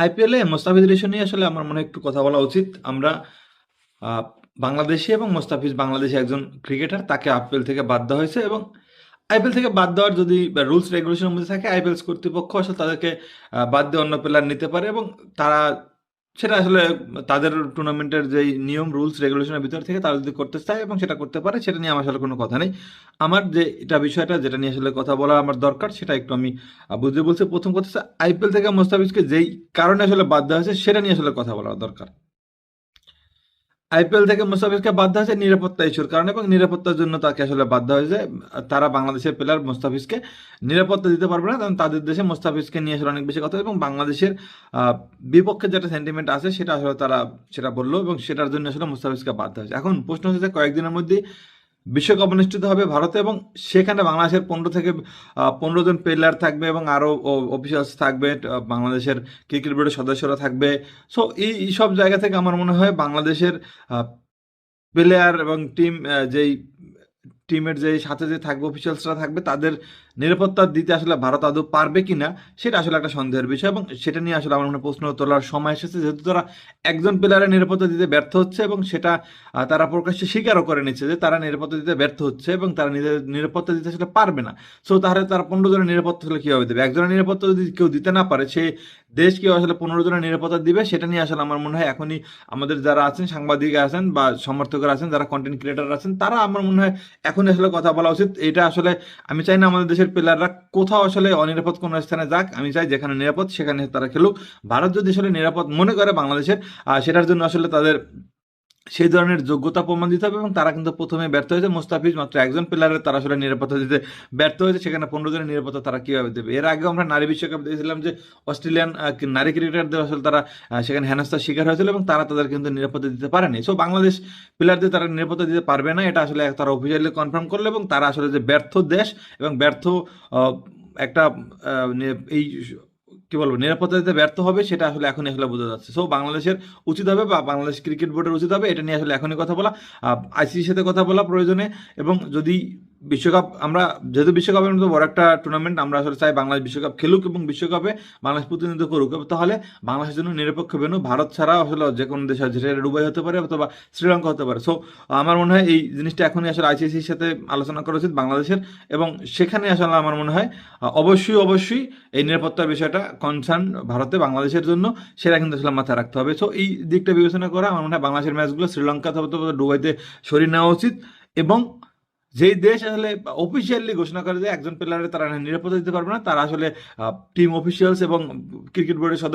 আইপিএলে মোস্তাফিজ রেশো নিয়ে আসলে আমার মনে হয় একটু কথা বলা উচিত। আমরা আহ, বাংলাদেশি এবং মোস্তাফিজ বাংলাদেশি একজন ক্রিকেটার, তাকে আইপিএল থেকে বাদ দেওয়া হয়েছে এবং আইপিএল থেকে বাদ দেওয়ার যদি রুলস রেগুলেশনের মধ্যে থাকে, আইপিএল কর্তৃপক্ষ আসলে তাদেরকে বাদ দিয়ে অন্য প্লেয়ার নিতে পারে এবং তারা সেটা আসলে তাদের টুর্নামেন্টের যেই নিয়ম রুলস রেগুলেশনের ভিতর থেকে তারা যদি করতে চায় এবং সেটা করতে পারে, সেটা নিয়ে আমার আসলে কোনো কথা নেই। আমার যে এটা বিষয়টা যেটা নিয়ে আসলে কথা বলা আমার দরকার, সেটা একটু আমি বুঝতে বলছি। প্রথম কথা হচ্ছে আইপিএল থেকে মোস্তাফিজকে যেই কারণে আসলে বাদ দেওয়া হয়েছে সেটা নিয়ে আসলে কথা বলা দরকার। আইপিএল থেকে মুস্তাফিজকে বাদ দেওয়া হয়েছে নিরাপত্তা ইস্যুর কারণে এবং নিরাপত্তার জন্য তাকে আসলে বাদ দেওয়া হয়েছে। তারা বাংলাদেশের প্লেয়ার মুস্তাফিজকে নিরাপত্তা দিতে পারবে না, কারণ তাদের দেশে মুস্তাফিজকে নিয়ে আসলে অনেক বেশি কথা এবং বাংলাদেশের আহ, বিপক্ষে যেটা সেন্টিমেন্ট আছে সেটা আসলে তারা সেটা বললো এবং সেটার জন্য আসলে মুস্তাফিজকে বাদ দেওয়া হয়েছে। এখন প্রশ্ন হচ্ছে যে কয়েকদিনের মধ্যে বিশ্বকাপ অনুষ্ঠিত হবে ভারতে এবং সেখানে বাংলাদেশের 15 জন প্লেয়ার থাকবে এবং আরও অফিসার্স থাকবে, বাংলাদেশের ক্রিকেট বোর্ডের সদস্যরা থাকবে। সো এই সব জায়গা থেকে আমার মনে হয় বাংলাদেশের প্লেয়ার এবং যেই টিমের যে সাথে যে থাকবে অফিসিয়ালসরা থাকবে তাদের নিরাপত্তা দিতে আসলে ভারত আদৌ পারবে কিনা সেটা আসলে একটা সন্দেহের বিষয় এবং সেটা নিয়ে আসলে আমার মনে হয় প্রশ্ন তোলার সময় এসেছে, যেহেতু তারা একজন প্লেয়ারের নিরাপত্তা দিতে ব্যর্থ হচ্ছে এবং সেটা তারা প্রকাশ্যে স্বীকারও করে নিচ্ছে যে তারা নিরাপত্তা দিতে ব্যর্থ হচ্ছে এবং তারা নিজের নিরাপত্তা দিতে আসলে পারবে না। সো তাহলে তারা 15 জনের নিরাপত্তা আসলে কীভাবে দেবে? একজনের নিরাপত্তা যদি কেউ দিতে না পারে, সে দেশ কেউ আসলে 15 জনের নিরাপত্তা দিবে? সেটা নিয়ে আসলে আমার মনে হয় এখনই আমাদের যারা আছেন, সাংবাদিক আছেন বা সমর্থকরা আছেন, যারা কন্টেন্ট ক্রিয়েটার আছেন, তারা আমার মনে হয় এখন আসলে কথা বলা উচিত। এটা আসলে আমি চাই না আমাদের দেশের প্লেয়াররা কোথাও আসলে অনিরাপদ কোনো স্থানে যাক। আমি চাই যেখানে নিরাপদ সেখানে তারা খেলুক। ভারত যদি আসলে নিরাপদ মনে করে বাংলাদেশের, সেটার জন্য আসলে তাদের সেই ধরনের যোগ্যতা প্রমাণ দিতে হবে এবং তারা কিন্তু প্রথমে ব্যর্থ হয়েছে। মুস্তাফিজ মাত্র একজন প্লেয়ারের তারা আসলে নিরাপত্তা দিতে ব্যর্থ হয়েছে, সেখানে 15 জনের নিরাপত্তা তারা কীভাবে দেবে? এর আগেও আমরা নারী বিশ্বকাপ দেখেছিলাম যে অস্ট্রেলিয়ান নারী ক্রিকেটারদের আসলে তারা সেখানে হেনস্থার শিকার হয়েছিল এবং তারা তাদের কিন্তু নিরাপত্তা দিতে পারেনি। সো বাংলাদেশ প্লেয়ারদের তারা নিরাপত্তা দিতে পারবে না, এটা আসলে তারা অফিসিয়ালি কনফার্ম করলো এবং তারা আসলে যে ব্যর্থ দেশ এবং ব্যর্থ আহ, একটা এই কি বলবো নিরাপত্তা দিতে ব্যর্থ হবে, সেটা আসলে এখনই আসলে বোঝা যাচ্ছে। সো বাংলাদেশের উচিত হবে বা বাংলাদেশ ক্রিকেট বোর্ডের উচিত হবে এটা নিয়ে আসলে এখনই কথা বলা, আইসিসির সাথে কথা বলা প্রয়োজনে। এবং যদি বিশ্বকাপ আমরা, যেহেতু বিশ্বকাপের মতো বড় একটা টুর্নামেন্ট, আমরা আসলে চাই বাংলাদেশ বিশ্বকাপ খেলুক এবং বিশ্বকাপে বাংলাদেশ প্রতিনিধিত্ব করুক, তাহলে বাংলাদেশের জন্য নিরপেক্ষ ভেন্যু ভারত ছাড়া আসলে যে কোনো দেশ আছে, সেটা দুবাই হতে পারে অথবা শ্রীলঙ্কা হতে পারে। সো আমার মনে হয় এই জিনিসটা এখনই আসলে আইসিসির সাথে আলোচনা করা উচিত বাংলাদেশের এবং সেখানে আসলে আমার মনে হয় অবশ্যই অবশ্যই এই নিরাপত্তার বিষয়টা কনসার্ন ভারতে বাংলাদেশের জন্য, সেটা কিন্তু আসলে মাথায় রাখতে হবে। সো এই দিকটা বিবেচনা করা আমার মনে হয় বাংলাদেশের ম্যাচগুলো শ্রীলঙ্কা অথবা দুবাইতে সরিয়ে নেওয়া উচিত এবং যেই দেশ আসলে অফিসিয়ালি ঘোষণা করে যে একজন প্লেয়ারের তারা নিরাপত্তা দিতে পারবে না, তারা আসলে টিম অফিসিয়ালস এবং ক্রিকেট বোর্ডের সদস্য